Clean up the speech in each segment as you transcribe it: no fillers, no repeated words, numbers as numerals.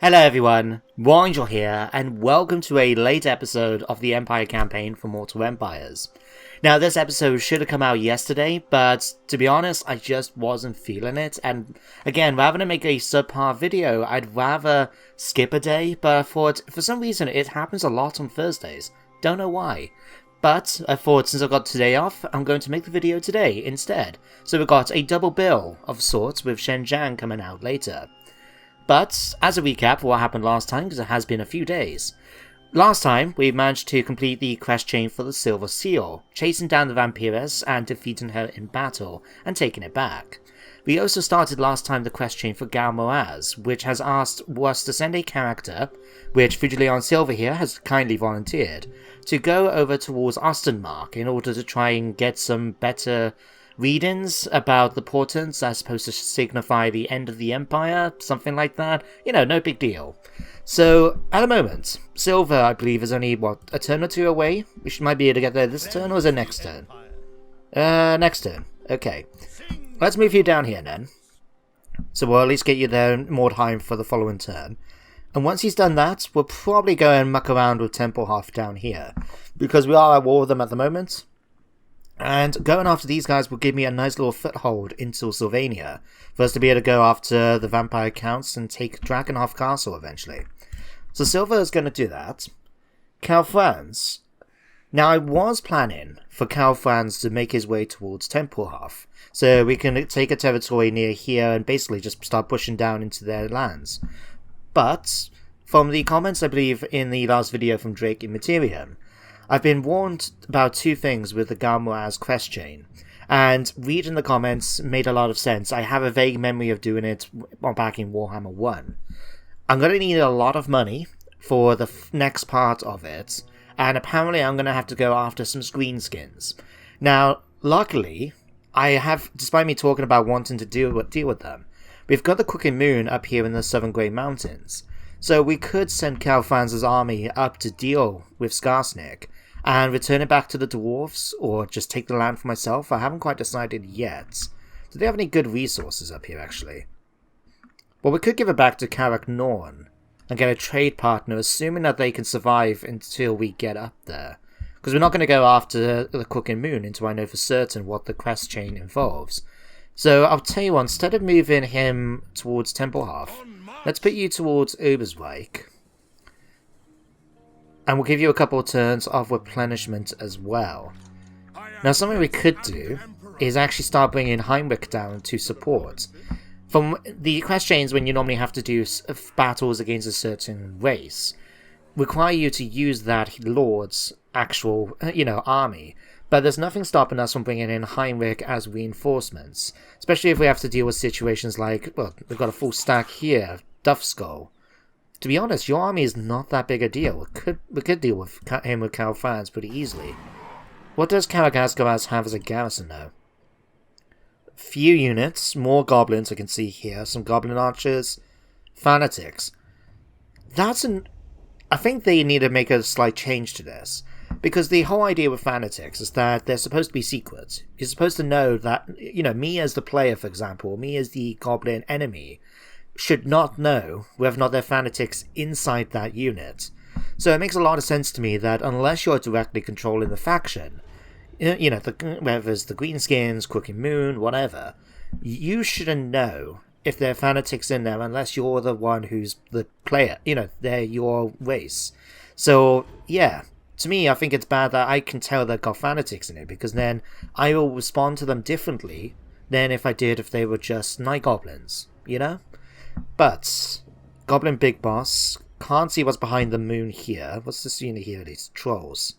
Hello everyone, Warhammer here, and welcome to a late episode of the Empire campaign for Mortal Empires. Now this episode should have come out yesterday, but to be honest, I just wasn't feeling it, and again, rather than make a subpar video, I'd rather skip a day, but I thought, for some reason, it happens a lot on Thursdays. Don't know why. But I thought since I got today off, I'm going to make the video today instead. So we've got a double bill of sorts with Shenzhen coming out later. But, as a recap of what happened last time, because it has been a few days. Last time, we managed to complete the quest chain for the Silver Seal, chasing down the Vampiress and defeating her in battle, and taking it back. We also started last time the quest chain for Gal Moaz, which has asked us to send a character, which Fujileon Silver here has kindly volunteered, to go over towards Ostenmark in order to try and get some better readings about the portents that's supposed to signify the end of the Empire, something like that. You know, no big deal. So, at the moment, Silver, I believe, is only, a turn or two away? We might be able to get there this turn, or is it next turn? Next turn. Okay. Let's move you down here, then. So we'll at least get you there in Mordheim for the following turn. And once he's done that, we'll probably go and muck around with Tempelhof down here, because we are at war with them at the moment. And going after these guys will give me a nice little foothold into Sylvania, for us to be able to go after the vampire counts and take Drakenhof Castle eventually. So Silver is going to do that. Karl Franz. Now I was planning for Karl Franz to make his way towards Tempelhof, so we can take a territory near here and basically just start pushing down into their lands. But, from the comments I believe in the last video from Drake in Materium, I've been warned about two things with the Gal Moaz quest chain, and reading the comments made a lot of sense. I have a vague memory of doing it back in Warhammer 1. I'm going to need a lot of money for the next part of it, and apparently I'm going to have to go after some greenskins. Now, luckily, I have, despite me talking about wanting to deal with them, we've got the Crooked Moon up here in the Southern Grey Mountains, so we could send Karl Franz's army up to deal with Skarsnik, and return it back to the dwarves, or just take the land for myself. I haven't quite decided yet. Do they have any good resources up here, actually? Well, we could give it back to Karak Norn, and get a trade partner, assuming that they can survive until we get up there. Because we're not going to go after the Crooked Moon until I know for certain what the quest chain involves. So, I'll tell you what, instead of moving him towards Tempelhof, let's put you towards Oberswijk. And we'll give you a couple of turns of replenishment as well. Now, something we could do is actually start bringing Heinrich down to support. From the quest chains, when you normally have to do battles against a certain race, require you to use that lord's actual, army. But there's nothing stopping us from bringing in Heinrich as reinforcements. Especially if we have to deal with situations like, well, we've got a full stack here, Duffskull. To be honest, your army is not that big a deal. We could deal with him with Karl Franz pretty easily. What does Karagazgaraz have as a garrison, though? Few units, more goblins I can see here, some goblin archers, fanatics. I think they need to make a slight change to this. Because the whole idea with fanatics is that they're supposed to be secret. You're supposed to know that, me as the player, for example, me as the goblin enemy, should not know whether or not they're fanatics inside that unit. So it makes a lot of sense to me that unless you're directly controlling the faction, whether it's the Greenskins, Crooked Moon, whatever, you shouldn't know if there are fanatics in there unless you're the one who's the player, they're your race. So, yeah, to me, I think it's bad that I can tell they've got fanatics in it, because then I will respond to them differently than if they were just night goblins, But, Goblin Big Boss, can't see what's behind the moon here. What's this unit here? These trolls.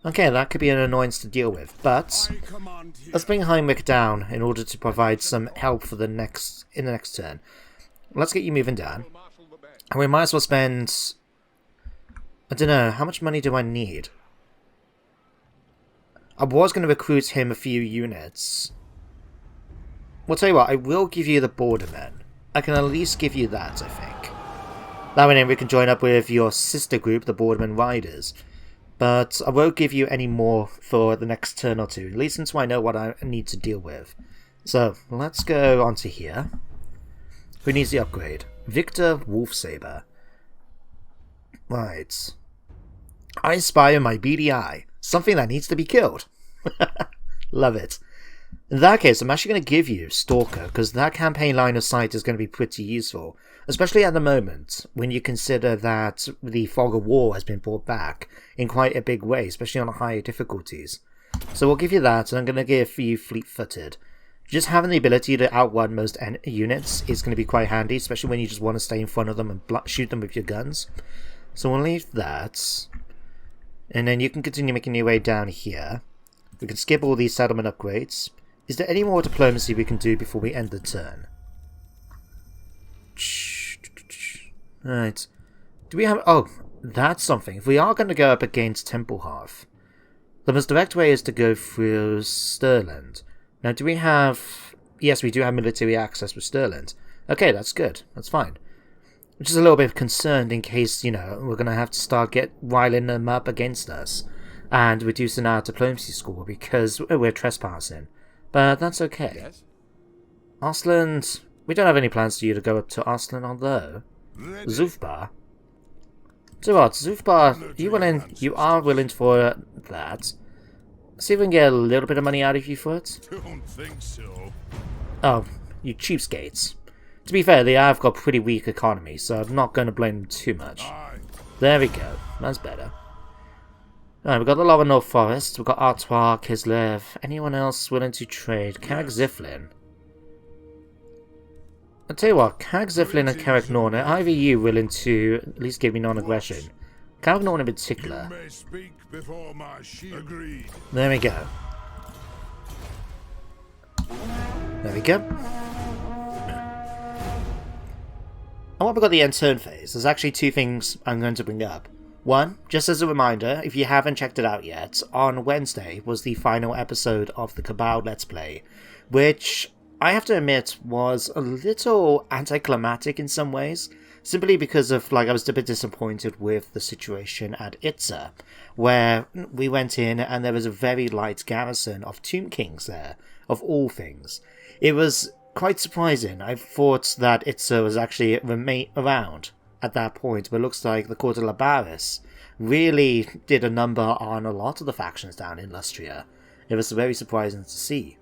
Okay, that could be an annoyance to deal with, but let's bring Heinrich down in order to provide some help for in the next turn. Let's get you moving down. And we might as well spend, I don't know, how much money do I need? I was going to recruit him a few units. Well, tell you what, I will give you the Bordermen. I can at least give you that, I think. That way then we can join up with your sister group, the Borderman Riders. But I won't give you any more for the next turn or two, at least until I know what I need to deal with. So, let's go onto here. Who needs the upgrade? Victor Wolfsaber. Right. I spy on my beady eye. Something that needs to be killed. Love it. In that case, I'm actually going to give you Stalker, because that campaign line of sight is going to be pretty useful. Especially at the moment, when you consider that the Fog of War has been brought back in quite a big way, especially on higher difficulties. So we'll give you that, and I'm going to give you Fleet-Footed. Just having the ability to outrun most units is going to be quite handy, especially when you just want to stay in front of them and shoot them with your guns. So we'll leave that. And then you can continue making your way down here. We can skip all these settlement upgrades. Is there any more diplomacy we can do before we end the turn? Right. Do we have... Oh, that's something. If we are going to go up against Templehearth, the most direct way is to go through Stirland. Now, do we have... Yes, we do have military access with Stirland. Okay, that's good. That's fine. Which is a little bit concerned in case, you know, we're going to have to start riling them up against us and reducing our diplomacy score because we're trespassing. But that's okay. Yes? Arsland... We don't have any plans for you to go up to Arslan, although... Zufbar. So what, Zufbar, you are willing for that. See if we can get a little bit of money out of you for it. Don't think so. Oh, you cheapskates. To be fair, they have got pretty weak economy, so I'm not going to blame them too much. There we go. That's better. Alright, we've got the Lower North Forest, we've got Artois, Kislev. Anyone else willing to trade? Carrick Ziflin. I'll tell you what, Carrick Ziflin and Carrick Norn, are either you willing to at least give me non-aggression? Carrick Norn in particular. There we go. There we go. And while we've got the end turn phase, there's actually two things I'm going to bring up. One, just as a reminder, if you haven't checked it out yet, on Wednesday was the final episode of the Cabal Let's Play, which I have to admit was a little anticlimactic in some ways, simply because of, I was a bit disappointed with the situation at Itza, where we went in and there was a very light garrison of Tomb Kings there, of all things. It was quite surprising. I thought that Itza was actually around at that point, but it looks like the Court of Labaris really did a number on a lot of the factions down in Lustria. It was very surprising to see.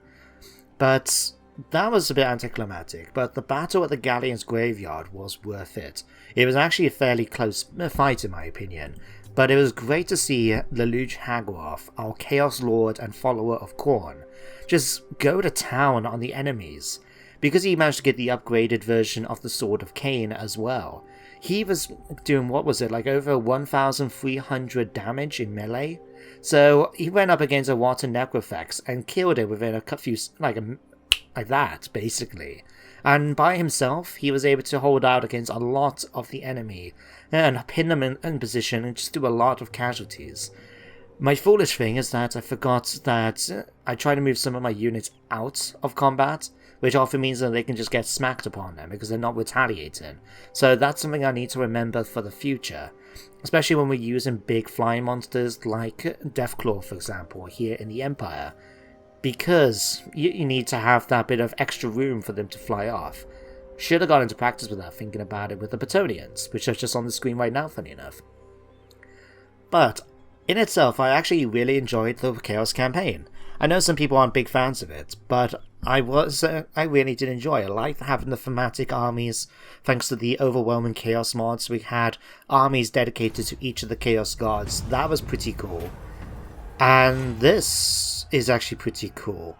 But that was a bit anticlimactic, but the battle at the Galleon's Graveyard was worth it. It was actually a fairly close fight in my opinion, but it was great to see Lelouch Hagworth, our Chaos Lord and follower of Khorne, just go to town on the enemies, because he managed to get the upgraded version of the Sword of Cain as well. He was doing, what was it, over 1,300 damage in melee? So he went up against a Watan Necrofex and killed it within a few, like that, basically. And by himself, he was able to hold out against a lot of the enemy and pin them in position and just do a lot of casualties. My foolish thing is that I forgot that I try to move some of my units out of combat, which often means that they can just get smacked upon them because they're not retaliating. So that's something I need to remember for the future, especially when we're using big flying monsters like Deathclaw, for example, here in the Empire, because you need to have that bit of extra room for them to fly off. Should have got into practice with that, thinking about it with the Batonians, which are just on the screen right now, funny enough. But in itself, I actually really enjoyed the Chaos campaign. I know some people aren't big fans of it, but I really did enjoy it. I like having the thematic armies, thanks to the overwhelming Chaos mods. We had armies dedicated to each of the Chaos gods. That was pretty cool. And this is actually pretty cool.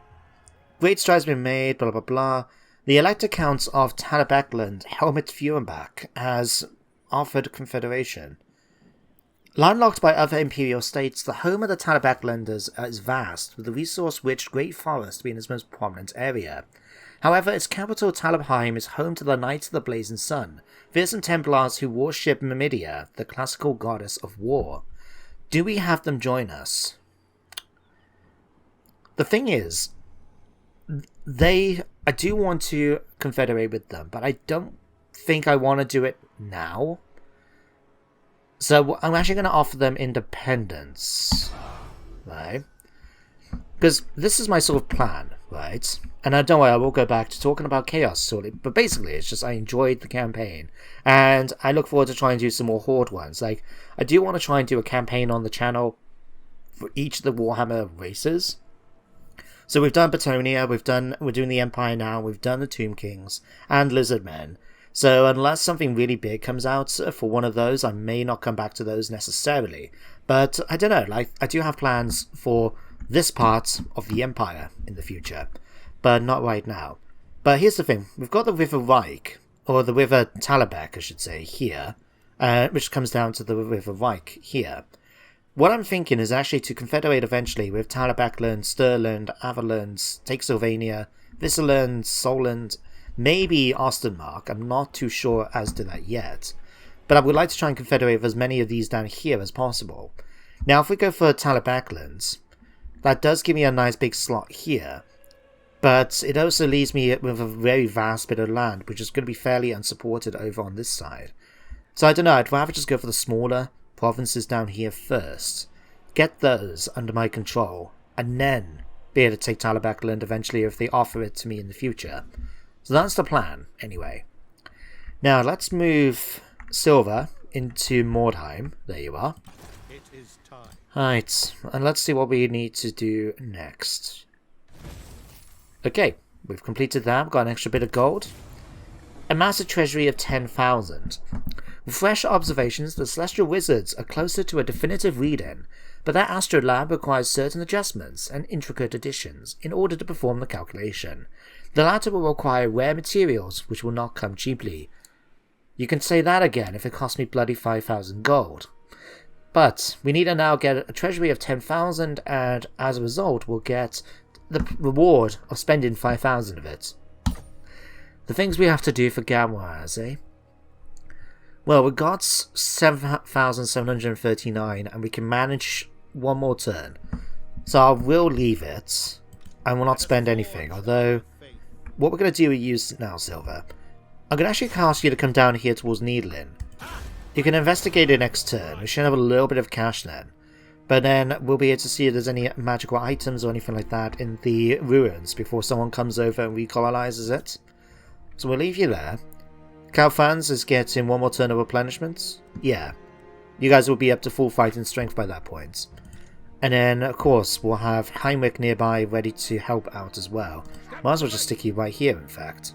Great strides been made, blah blah blah. The elector counts of Talabekland, Helmut Feuerbach, has offered confederation. Landlocked by other imperial states, the home of the Talabeklanders is vast, with the resource-rich Great Forest being its most prominent area. However, its capital Talabheim is home to the Knights of the Blazing Sun, fearsome Templars who worship Mimidia, the classical goddess of war. Do we have them join us? The thing is, I do want to confederate with them, but I don't think I want to do it now. So I'm actually going to offer them independence, right? Because this is my sort of plan, right? And don't worry, I will go back to talking about Chaos shortly, but basically it's just I enjoyed the campaign, and I look forward to trying to do some more Horde ones. Like, I do want to try and do a campaign on the channel for each of the Warhammer races. So we've done Batonia, we're doing the Empire now, we've done the Tomb Kings, and Lizardmen. So unless something really big comes out for one of those, I may not come back to those necessarily. But I don't know, like, I do have plans for this part of the Empire in the future, but not right now. But here's the thing, we've got the River Reich, or the River Talabek, I should say, here, which comes down to the River Reich here. What I'm thinking is actually to confederate eventually with Talabekland, Stirland, Averland, take Sylvania, Visserland, Solent, maybe Ostermark. I'm not too sure as to that yet. But I would like to try and confederate with as many of these down here as possible. Now if we go for Talabekland, that does give me a nice big slot here. But it also leaves me with a very vast bit of land, which is going to be fairly unsupported over on this side. So I don't know, I'd rather just go for the smaller provinces down here first. Get those under my control, and then be able to take Talabekland eventually if they offer it to me in the future. So that's the plan, anyway. Now let's move Silver into Mordheim. There you are. It is time. Right, and let's see what we need to do next. Okay, we've completed that. We've got an extra bit of gold. Amass a treasury of 10,000. With fresh observations, the Celestial Wizards are closer to a definitive read-in, but their Astro Lab requires certain adjustments and intricate additions in order to perform the calculation. The latter will require rare materials, which will not come cheaply. You can say that again if it costs me bloody 5,000 gold. But we need to now get a treasury of 10,000, and as a result, we'll get the reward of spending 5,000 of it. The things we have to do for Gamwaz, eh? Well, we got 7,739, and we can manage one more turn. So I will leave it, and will not spend anything, although what we're going to do is use now, Silver. I'm going to actually ask you to come down here towards Needlin. You can investigate it next turn. We should have a little bit of cash then. But then we'll be able to see if there's any magical items or anything like that in the ruins before someone comes over and recolonizes it. So we'll leave you there. Karl Franz is getting one more turn of replenishments. Yeah. You guys will be up to full fighting strength by that point. And then, of course, we'll have Heinrich nearby ready to help out as well. Might as well just stick you right here, in fact.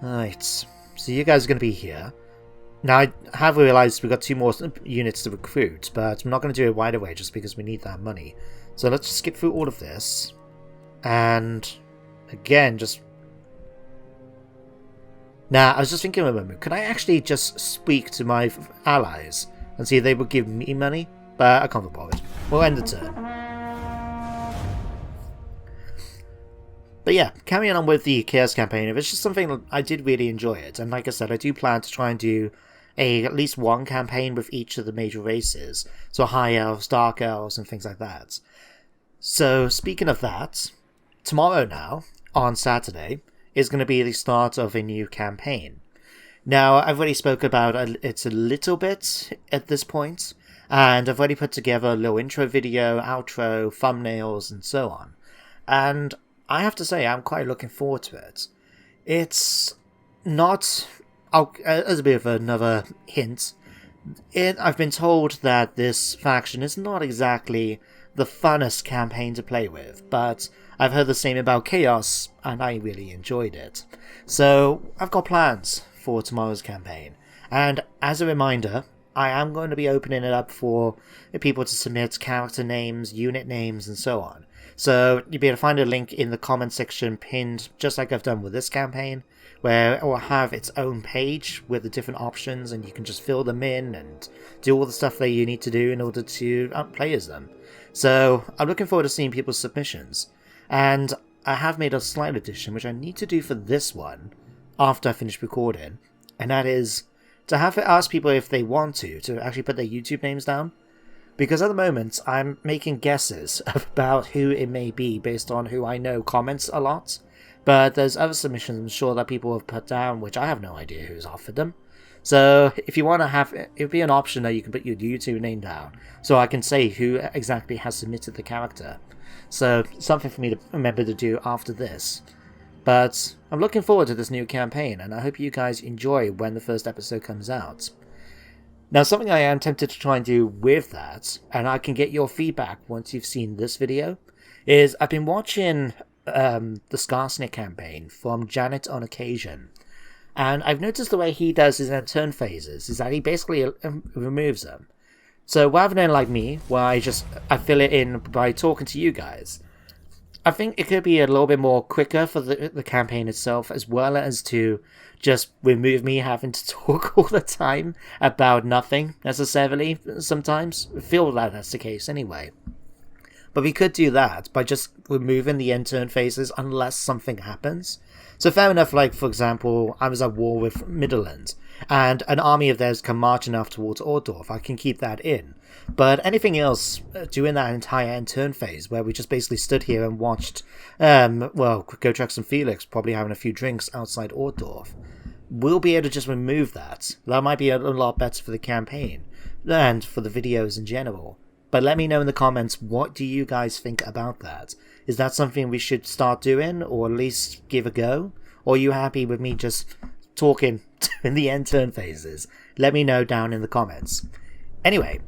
Right. So you guys are going to be here. Now, I have realised we've got 2 more units to recruit, but I'm not going to do it right away just because we need that money. So let's just skip through all of this. And, again, just... Now, I was just thinking a moment, could I actually just speak to my allies and see if they would give me money? But I can't be bothered. We'll end the turn. But yeah, carrying on with the Chaos campaign, it was just something that I did really enjoy it. And like I said, I do plan to try and do at least one campaign with each of the major races. So High Elves, Dark Elves, and things like that. So speaking of that, tomorrow now, on Saturday, is going to be the start of a new campaign. Now, I've already spoken about it a little bit at this point, and I've already put together a little intro video, outro, thumbnails, and so on. And I have to say, I'm quite looking forward to it. It's not... as a bit of another hint, I've been told that this faction is not exactly the funnest campaign to play with, but I've heard the same about Chaos, and I really enjoyed it. So, I've got plans for tomorrow's campaign, and as a reminder, I am going to be opening it up for people to submit character names, unit names, and so on. So, you'll be able to find a link in the comment section pinned, just like I've done with this campaign, where it will have its own page with the different options, and you can just fill them in and do all the stuff that you need to do in order to play as them. So, I'm looking forward to seeing people's submissions. And I have made a slight addition, which I need to do for this one, after I finish recording, and that is to have it ask people if they want to actually put their YouTube names down. Because at the moment, I'm making guesses about who it may be based on who I know comments a lot. But there's other submissions I'm sure that people have put down, which I have no idea who's offered them. So if you want to have, it would be an option that you can put your YouTube name down, so I can say who exactly has submitted the character. So something for me to remember to do after this. But I'm looking forward to this new campaign, and I hope you guys enjoy when the first episode comes out. Now, something I am tempted to try and do with that, and I can get your feedback once you've seen this video, is I've been watching the Skarsnik campaign from Janet on Occasion, and I've noticed the way he does his turn phases is that he basically removes them. So rather than like me, where I fill it in by talking to you guys, I think it could be a little bit more quicker for the campaign itself, as well as to just remove me having to talk all the time about nothing, necessarily, sometimes. I feel that that's the case anyway. But we could do that by just removing the end turn phases unless something happens. So fair enough, like, for example, I was at war with Midland, and an army of theirs come marching off towards Ordorf. I can keep that in. But anything else during that entire end turn phase, where we just basically stood here and watched, Gotrex and Felix probably having a few drinks outside Ordorf, we'll be able to just remove that. That might be a lot better for the campaign, and for the videos in general. But let me know in the comments, what do you guys think about that? Is that something we should start doing, or at least give a go? Or are you happy with me just talking in the end turn phases? Let me know down in the comments. Anyway,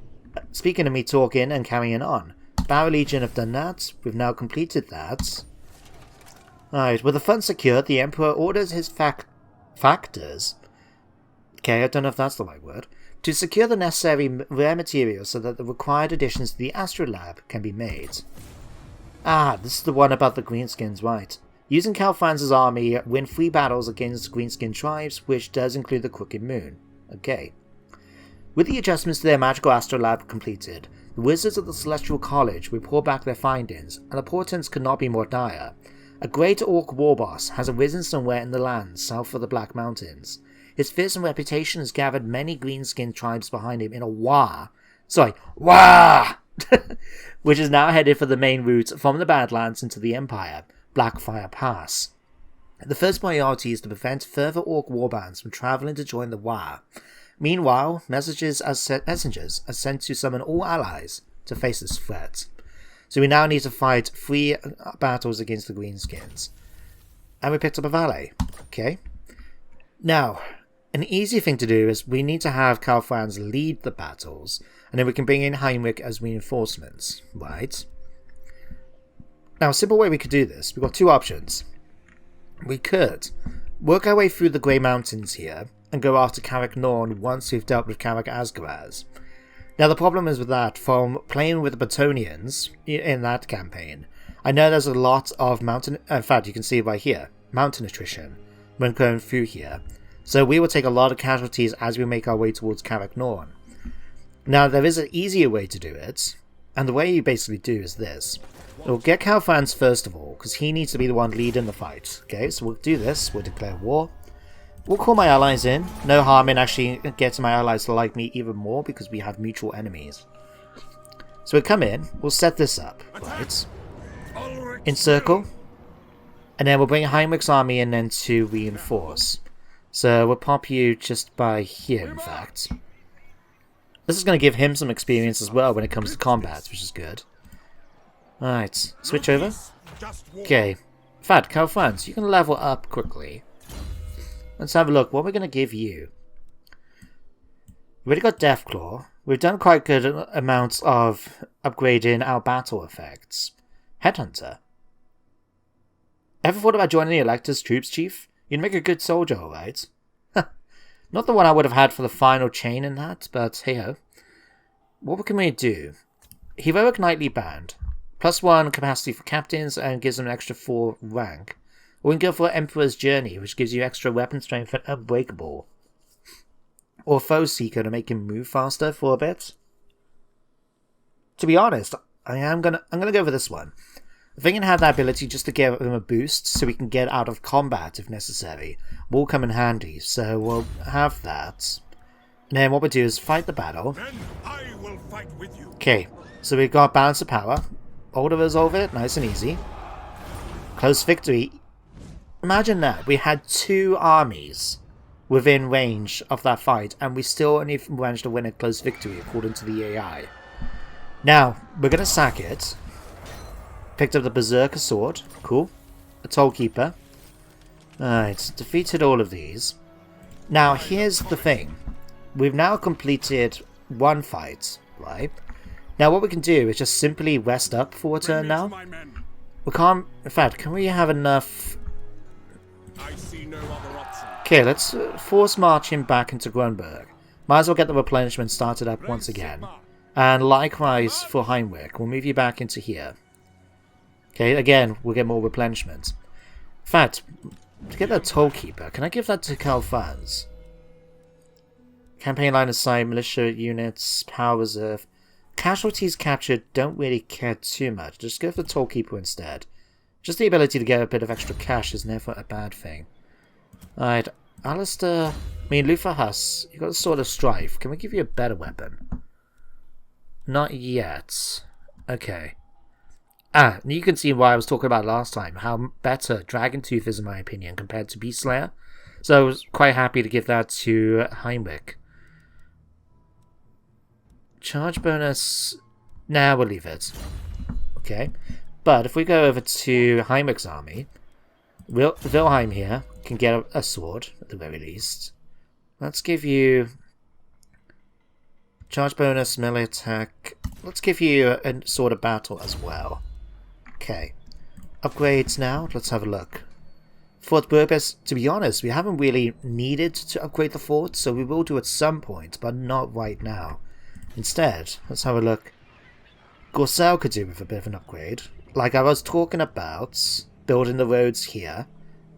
speaking of me talking and carrying on, Barrow Legion have done that. We've now completed that. Alright, with the funds secured, the Emperor orders his factors, okay, I don't know if that's the right word, to secure the necessary rare materials so that the required additions to the Astrolab can be made. Ah, this is the one about the Greenskins, right. Using Karl Franz's army, win 3 battles against Greenskin tribes, which does include the Crooked Moon. Okay. With the adjustments to their magical Astrolab completed, the wizards of the Celestial College report back their findings, and the portents could not be more dire. A great orc war boss has arisen somewhere in the lands south of the Black Mountains. His fearsome reputation has gathered many greenskin tribes behind him in a war, which is now headed for the main route from the Badlands into the Empire, Blackfire Pass. The first priority is to prevent further orc warbands from travelling to join the war. Meanwhile, messengers are sent to summon all allies to face this threat. So we now need to fight 3 battles against the Greenskins. And we picked up a valet. Okay. Now, an easy thing to do is we need to have Karl Franz lead the battles, and then we can bring in Heinrich as reinforcements, right? Now, a simple way we could do this, we've got 2 options. We could work our way through the Grey Mountains here, and go after Carrick Norn once we've dealt with Carrick Asgaraz. Now, the problem is with that, from playing with the Batonians in that campaign, I know there's a lot of mountain, in fact, you can see it right here, mountain attrition when going through here. So we will take a lot of casualties as we make our way towards Carrick Norn. Now, there is an easier way to do it, and the way you basically do is this. We'll get Karl Franz first of all, because he needs to be the one leading the fight. Okay, so we'll do this, we'll declare war. We'll call my allies in. No harm in actually getting my allies to like me even more, because we have mutual enemies. So we'll come in, we'll set this up, right? Encircle. And then we'll bring Heinrich's army in then to reinforce. So we'll pop you just by here, in fact. This is going to give him some experience as well when it comes to combat, which is good. Alright, switch over. Okay. In fact, Karl Franz, you can level up quickly. Let's have a look. What we're going to give you. We've already got Deathclaw. We've done quite good amounts of upgrading our battle effects. Headhunter. Ever thought about joining the Elector's troops, Chief? You'd make a good soldier, alright. Not the one I would have had for the final chain in that, but hey-ho. What can we do? Heroic Knightly Band. +1 capacity for captains and gives them an extra 4 rank. Or we can go for Emperor's Journey, which gives you extra weapon strength and Unbreakable. Or Foe Seeker to make him move faster for a bit. To be honest, I'm gonna go for this one. If I can have that ability just to give him a boost so we can get out of combat if necessary, will come in handy, so we'll have that. And then what we'll do is fight the battle. Okay, so we've got Balance of Power. Auto resolve it, nice and easy. Close victory. Imagine that, we had 2 armies within range of that fight, and we still only managed to win a close victory according to the AI. Now, we're going to sack it. Picked up the Berserker Sword. Cool. A Tollkeeper. Alright, defeated all of these. Now, here's the thing. We've now completed one fight, right? Now, what we can do is just simply rest up for a turn now. We can't... In fact, can we have enough... I see no other option. Okay, let's force march him back into Grunberg. Might as well get the replenishment started up once again. And likewise for Heimweg. We'll move you back into here. Okay, again, we'll get more replenishment. In fact, to get that Tollkeeper, can I give that to Karl Franz? Campaign line of sight, militia units, power reserve. Casualties captured, don't really care too much. Just go for the Tollkeeper instead. Just the ability to get a bit of extra cash is never a bad thing. Alright, Alistair... Luther Huss, you got a Sword of Strife. Can we give you a better weapon? Not yet. Okay. You can see why I was talking about last time, how better Dragon Tooth is in my opinion compared to Beast Slayer. So I was quite happy to give that to Heimweg. Charge bonus... Nah, we'll leave it. Okay. But if we go over to Heimweg's army, Wilhelm here can get a sword, at the very least. Let's give you... Charge bonus, melee attack. Let's give you a sword of battle as well. Okay. Upgrades now. Let's have a look. Fort Burbis, to be honest, we haven't really needed to upgrade the fort, so we will do at some point, but not right now. Instead, let's have a look. Gorsel could do with a bit of an upgrade. Like I was talking about, building the roads here.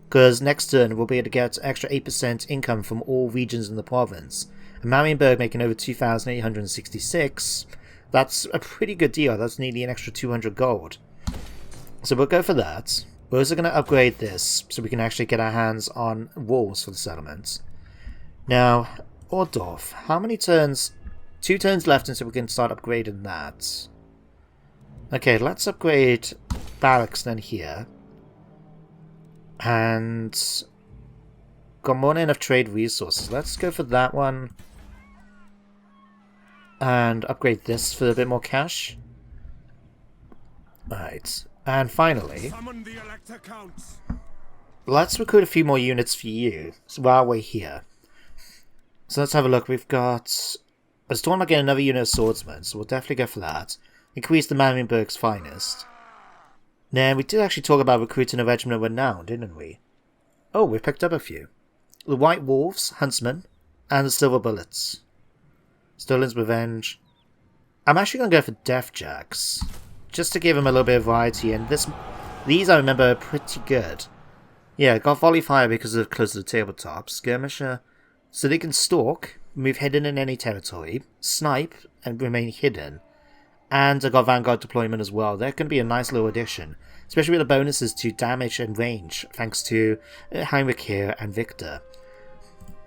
Because next turn we'll be able to get extra 8% income from all regions in the province. And Marienburg making over 2,866. That's a pretty good deal. That's nearly an extra 200 gold. So we'll go for that. We're also going to upgrade this so we can actually get our hands on walls for the settlement. Now, Ordorf, how many turns? 2 turns left until we can start upgrading that. Okay, let's upgrade barracks then here. And got more than enough trade resources. Let's go for that one. And upgrade this for a bit more cash. Alright. And finally, let's recruit a few more units for you while we're here. So let's have a look. We've got... I was talking about getting another unit of swordsmen, so we'll definitely go for that. Increase the Marienburg's finest. Now, we did actually talk about recruiting a regiment of renown, didn't we? Oh, we picked up a few. The White Wolves, Huntsmen, and the Silver Bullets. Stolen's Revenge. I'm actually going to go for Death Jacks, just to give them a little bit of variety, and these I remember are pretty good. Yeah, got Volley Fire because they're close to the tabletop. Skirmisher, so they can stalk, move hidden in any territory, snipe, and remain hidden. And I got Vanguard Deployment as well. They're going to be a nice little addition, especially with the bonuses to damage and range, thanks to Heinrich here and Victor.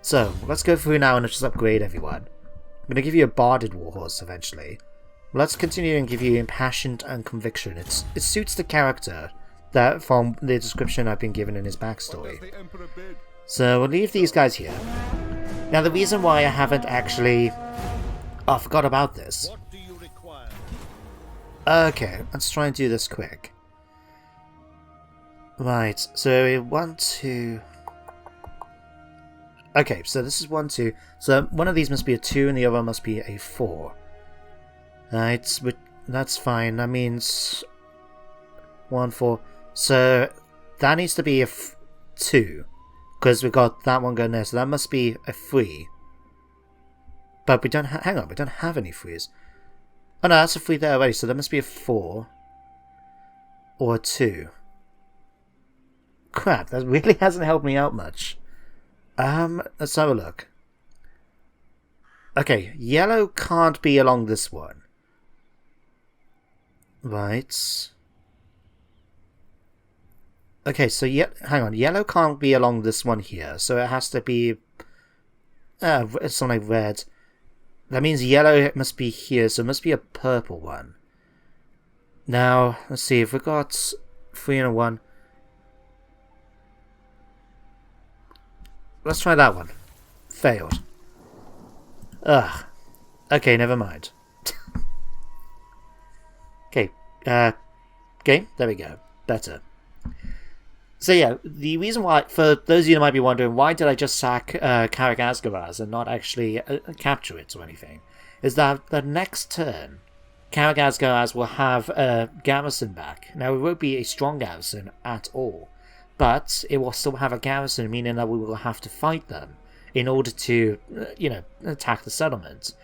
So, let's go through now and just upgrade everyone. I'm going to give you a Barded Warhorse eventually. Let's continue and give you Impassioned and Conviction. It suits the character that from the description I've been given in his backstory. So, we'll leave these guys here. Now, the reason why I haven't actually... Oh, I forgot about this. Okay, let's try and do this quick. Right, so 1, 2... Okay, so this is 1, 2. So one of these must be a 2 and the other must be a 4. Right, that's fine. That means 1, 4. So that needs to be a 2. Because we've got that one going there. So that must be a 3. But we don't hang on, we don't have any 3s. Oh no, that's a 3 there already, so there must be a 4. Or a 2. Crap, that really hasn't helped me out much. Let's have a look. Okay, yellow can't be along this one. Right. Okay, so hang on, yellow can't be along this one here, so it has to be... something like red. That means yellow must be here, so it must be a purple one. Now, let's see, if we've got 3 and a 1. Let's try that one. Failed. Ugh. Okay, never mind. Okay. Okay, there we go. Better. So yeah, the reason why, for those of you who might be wondering, why did I just sack Karak Asgaraz and not actually capture it or anything, is that the next turn, Karak Asgaraz will have a garrison back. Now, it won't be a strong garrison at all, but it will still have a garrison, meaning that we will have to fight them in order to, attack the settlement.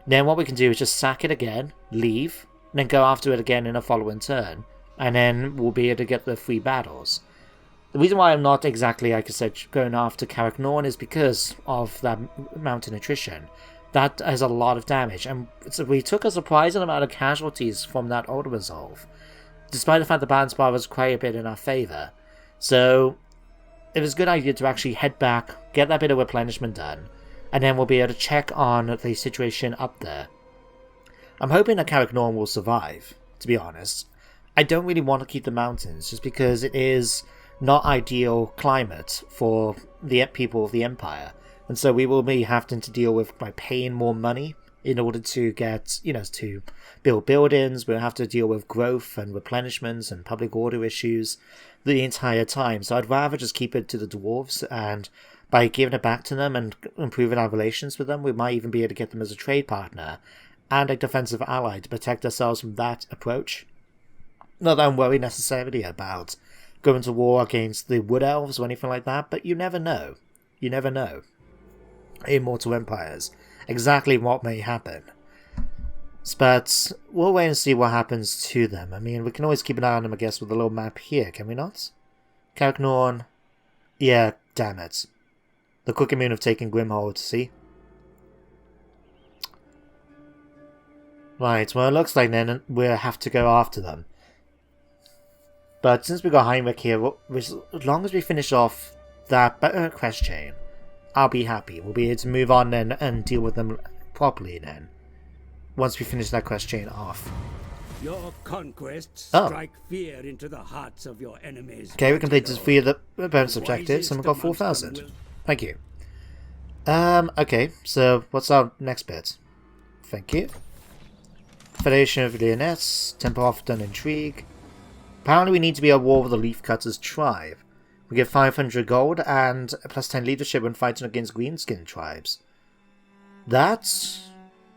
Then what we can do is just sack it again, leave, and then go after it again in a following turn, and then we'll be able to get the 3 battles. The reason why I'm not exactly, like I said, going after Karak Norn is because of that mountain attrition. That has a lot of damage, and so we took a surprising amount of casualties from that auto resolve, despite the fact the balance bar was quite a bit in our favour. So it was a good idea to actually head back, get that bit of replenishment done, and then we'll be able to check on the situation up there. I'm hoping that Karak Norn will survive, to be honest. I don't really want to keep the mountains, just because it is not ideal climate for the people of the Empire. And so we will be having to deal with by paying more money in order to get, to build buildings. We'll have to deal with growth and replenishments and public order issues the entire time. So I'd rather just keep it to the dwarves, and by giving it back to them and improving our relations with them, we might even be able to get them as a trade partner and a defensive ally to protect ourselves from that approach. Not that I'm worried necessarily about going to war against the Wood Elves or anything like that, but you never know. You never know. In Mortal Empires, exactly what may happen. But we'll wait and see what happens to them. I mean, we can always keep an eye on them, I guess, with a little map here, can we not? Karak Norn. Yeah, damn it. The quick immune of taking Grimhold, see? Right, well, it looks like then we'll have to go after them. But since we got Heinrich here, as long as we finish off that quest chain, I'll be happy. We'll be able to move on then and deal with them properly then, once we finish that quest chain off. Your conquests strike fear into the hearts of your enemies. Okay, we completed 3 of the bonus objectives and we've got 4,000. Thank you. Okay, so what's our next bit? Thank you. Federation of Leonettes, Temple of Dun Intrigue. Apparently we need to be at war with the Leafcutters tribe. We get 500 gold and a plus 10 leadership when fighting against greenskin tribes. That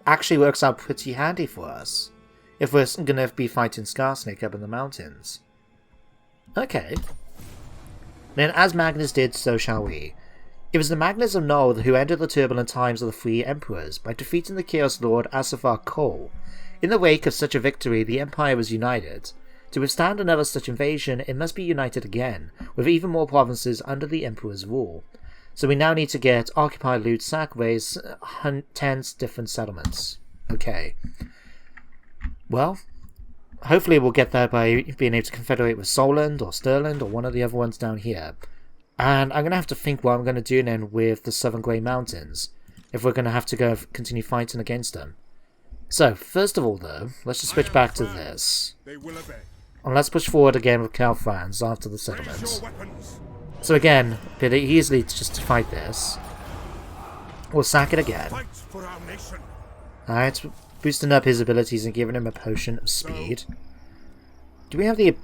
actually works out pretty handy for us, if we're going to be fighting Scarsnake up in the mountains. Okay. Then as Magnus did, so shall we. It was the Magnus of Nold who ended the turbulent times of the 3 emperors by defeating the Chaos Lord Asafar Kol. In the wake of such a victory, the Empire was united. To withstand another such invasion, it must be united again, with even more provinces under the Emperor's rule. So we now need to get Occupy, Loot, Sack, raise 10 different settlements. Okay. Well, hopefully we'll get there by being able to confederate with Solent or Stirland or one of the other ones down here. And I'm going to have to think what I'm going to do then with the Southern Grey Mountains, if we're going to have to go continue fighting against them. So, first of all though, let's just switch back to this. And let's push forward again with Karl Franz after the settlements. So again, pretty easily just to fight this. We'll sack it again. Alright, boosting up his abilities and giving him a potion of speed. Do we have the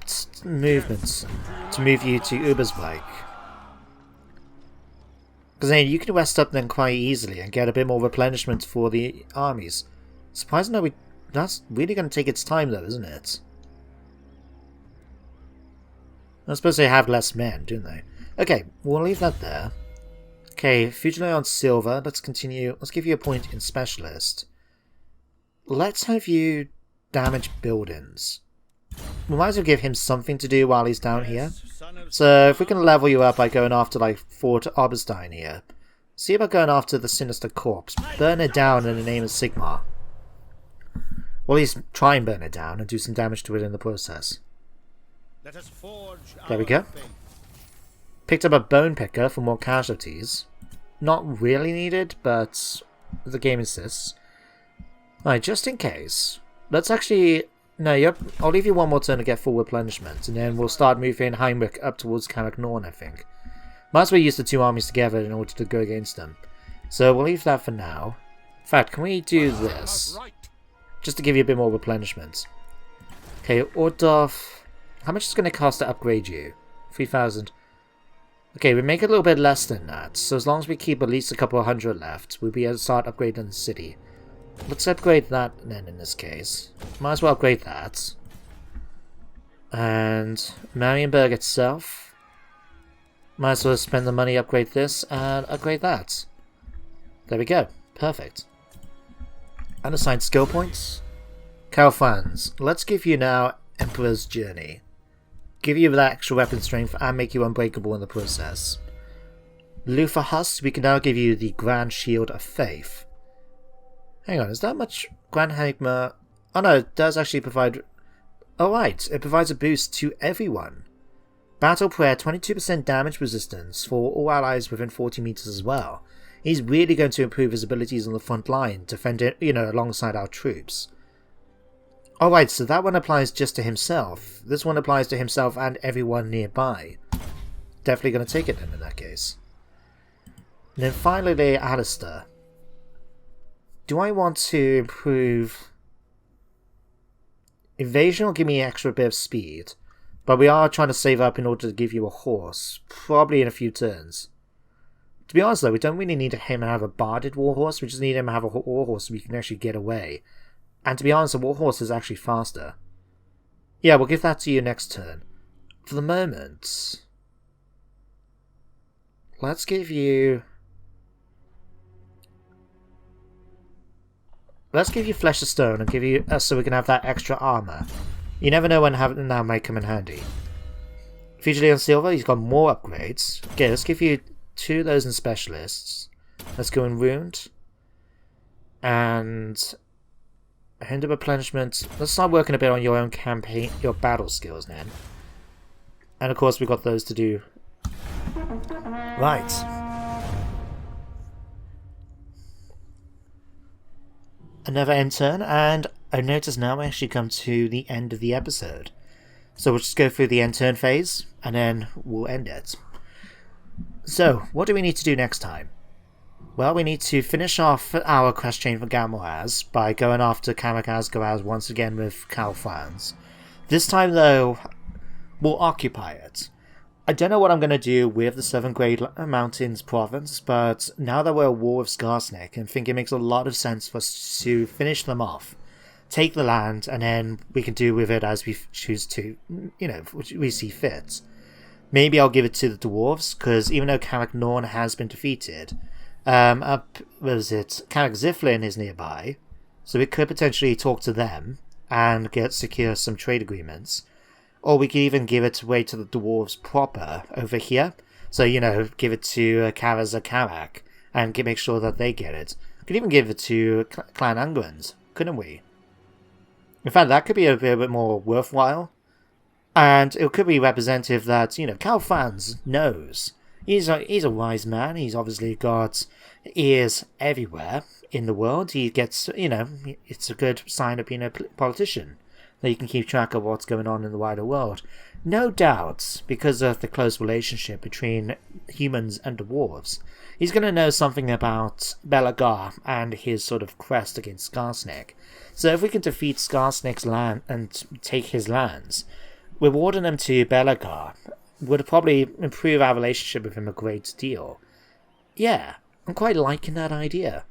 movements to move you to Ubersbike? Because then you can rest up then quite easily and get a bit more replenishment for the armies. Surprisingly, that's really going to take its time though, isn't it? I suppose they have less men, don't they? Okay, we'll leave that there. Okay, Fugile on Silver. Let's continue. Let's give you a point in Specialist. Let's have you damage buildings. We might as well give him something to do while he's down here. So if we can level you up by going after like Fort Oberstein here. See about going after the Sinister Corpse. Burn it down in the name of Sigmar. Or at least try and burn it down and do some damage to it in the process. Let us forge there we go. Picked up a Bone Picker for more casualties. Not really needed, but the game insists. Alright, just in case. Let's actually... No, yep. I'll leave you one more turn to get full replenishment, and then we'll start moving Heinrich up towards Karak Norn, I think. Might as well use the 2 armies together in order to go against them. So we'll leave that for now. In fact, can we do this? Right. Just to give you a bit more replenishment. Okay, Ordorf. How much is it going to cost to upgrade you? 3,000. Okay, we make it a little bit less than that. So as long as we keep at least a couple of hundred left, we'll be able to start upgrading the city. Let's upgrade that then in this case. Might as well upgrade that. And Marienburg itself. Might as well spend the money, upgrade this, and upgrade that. There we go. Perfect. Unassigned skill points. Karl Franz. Let's give you now Emperor's Journey. Give you that extra weapon strength and make you unbreakable in the process. Luther Huss, we can now give you the Grand Shield of Faith. Hang on, is that much Grand Hagmer? Oh no, it does actually provide... Oh right, it provides a boost to everyone. Battle Prayer, 22% damage resistance for all allies within 40 meters as well. He's really going to improve his abilities on the front line, defending, alongside our troops. Alright, so that one applies just to himself. This one applies to himself and everyone nearby. Definitely going to take it then in that case. And then finally, Alistair. Do I want to improve... Evasion will give me an extra bit of speed. But we are trying to save up in order to give you a horse. Probably in a few turns. To be honest though, we don't really need him to have a barded warhorse. We just need him to have a warhorse so we can actually get away. And to be honest, a warhorse is actually faster. Yeah, we'll give that to you next turn. For the moment... Let's give you... Let's give you Flesh of Stone and give you... so we can have that extra armor. You never know when having that might come in handy. Fugilian Silver, he's got more upgrades. Okay, let's give you 2 of those in Specialists. Let's go in Wound. And... Hand of Replenishment. Let's start working a bit on your own campaign, your battle skills then. And of course we've got those to do. Right. Another end turn, and I notice now we actually come to the end of the episode. So we'll just go through the end turn phase, and then we'll end it. So, what do we need to do next time? Well, we need to finish off our quest chain for Galmoraz by going after Kamakaz once again with Karl Franz. This time, though, we'll occupy it. I don't know what I'm going to do with the Southern Great Mountains province, but now that we're at war with Skarsnik, I think it makes a lot of sense for us to finish them off, take the land, and then we can do with it as we choose to, we see fit. Maybe I'll give it to the dwarves, because even though Karak Norn has been defeated... Karak Ziflin is nearby, so we could potentially talk to them and secure some trade agreements. Or we could even give it away to the dwarves proper over here. So, give it to Karak and make sure that they get it. We could even give it to Clan Ungrund, couldn't we? In fact, that could be a bit more worthwhile. And it could be representative that, Karl Franz knows. He's a wise man. He's obviously got ears everywhere in the world. He gets, it's a good sign of being a politician, that you can keep track of what's going on in the wider world. No doubt, because of the close relationship between humans and dwarves, he's going to know something about Belagar and his sort of quest against Skarsnik. So if we can defeat Skarsnik's land and take his lands, rewarding them to Belagar would probably improve our relationship with him a great deal. Yeah, I'm quite liking that idea.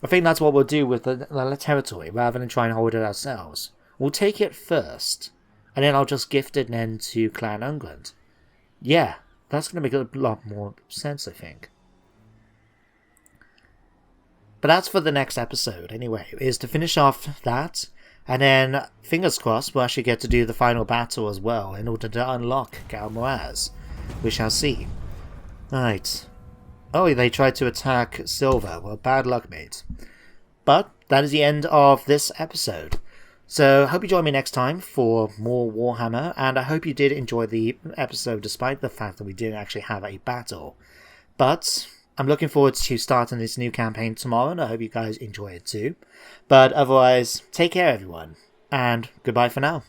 I think that's what we'll do with the territory, rather than try and hold it ourselves. We'll take it first, and then I'll just gift it then to Clan Ungrund. Yeah, that's going to make a lot more sense, I think. But that's for the next episode, anyway, is to finish off that, and then, fingers crossed, we'll actually get to do the final battle as well, in order to unlock Galmoraz. We shall see. Right. Oh, they tried to attack Silver. Well, bad luck, mate. But, that is the end of this episode. So, hope you join me next time for more Warhammer, and I hope you did enjoy the episode despite the fact that we didn't actually have a battle. But I'm looking forward to starting this new campaign tomorrow, and I hope you guys enjoy it too. But otherwise, take care everyone, and goodbye for now.